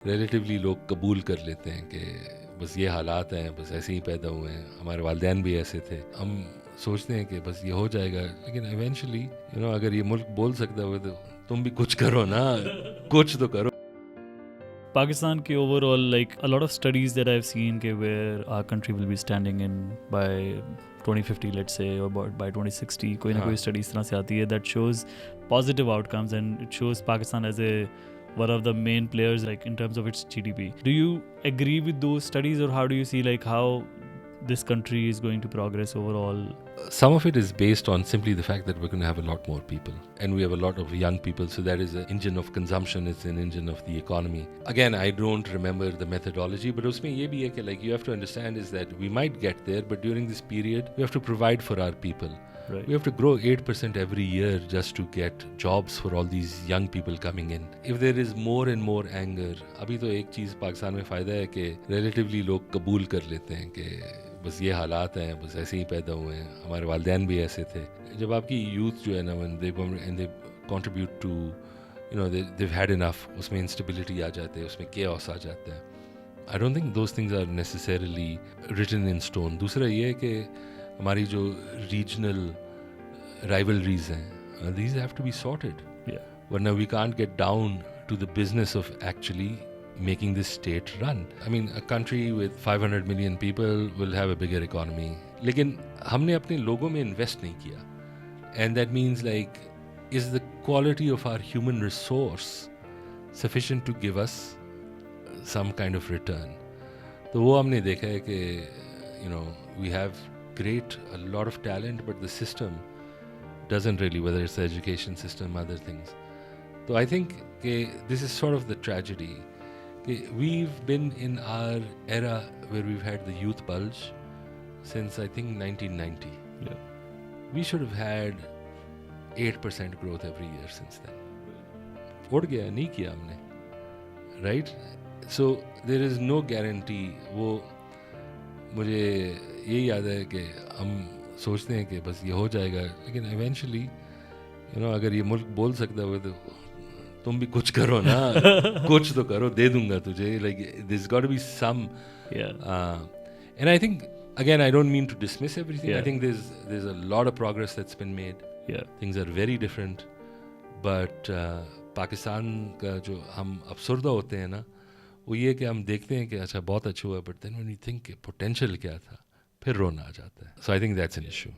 Relatively लोग कबूल कर लेते हैं कि बस ये हालात हैं, बस ऐसे ही पैदा हुए हैं, हमारे वालिदैन भी ऐसे थे, हम सोचते हैं कि बस ये हो जाएगा। लेकिन इवेंचुअली अगर ये मुल्क बोल सकता हो तो तुम भी कुछ करो ना, कुछ तो करो। Pakistan ke overall, like a lot of studies that I've seen where our country will be standing in by 2050, let's say, or by 2060, कोई ना कोई study इस तरह से आती है that shows positive outcomes, and it shows Pakistan as one of the main players, like in terms of its GDP. Do you agree with those studies, or how do you see like how this country is going to progress overall? Some of it is based on simply the fact that we're going to have a lot more people, and we have a lot of young people, so that is an engine of consumption, it's an engine of the economy. Again, I don't remember the methodology, but usme ye bhi hai ki like you have to understand is that we might get there, but during this period we have to provide for our people. Right. We have to grow 8% every year just to get jobs for all these young people coming in. If there is more and more anger, अभी तो एक चीज़ पाकिस्तान में फ़ायदा है कि relatively लोग कबूल कर लेते हैं कि बस ये हालात हैं, बस ऐसे ही पैदा हुए हैं, हमारे वालिदैन भी ऐसे थे। जब आपकी यूथ जो है ना, when they contribute to they've had enough, उसमें instability आ जाते हैं, उसमें chaos आ जाता है. I don't think those things are necessarily written in stone. दूसरा ये है कि हमारी जो रीजनल राइवलरीज हैं, these have to be sorted. Yeah. वरना we can't get down to the business of actually making this state run. I mean, a country with 500 million people will have a bigger economy. लेकिन हमने अपने लोगों में invest नहीं किया. And that means like, is the quality of our human resource sufficient to give us some kind of return? तो वो हमने देखा है कि we have a lot of talent, but the system doesn't really, whether it's the education system, other things. So I think this is sort of the tragedy. We've been in our era where we've had the youth bulge since I think 1990. Yeah. We should have had 8% growth every year since then. उड़ गया, नहीं किया हमने, right? So there is no guarantee. वो मुझे यही याद है कि हम सोचते हैं कि बस ये हो जाएगा, लेकिन इवेंचुअली अगर ये मुल्क बोल सकता हो तो तुम भी कुछ करो ना, कुछ तो करो, दे दूंगा तुझे. Like there's got to be some. Yeah. And I think again, I don't mean to dismiss everything. Yeah. I think there's a lot of progress that's been made. Yeah. Things are very different, but Pakistan का जो हम अफसरदा होते हैं ना, वो ये कि हम देखते हैं कि अच्छा बहुत अच्छा हुआ, but then when we think potential क्या था, फिर रोना आ जाता है. So I think that's an issue.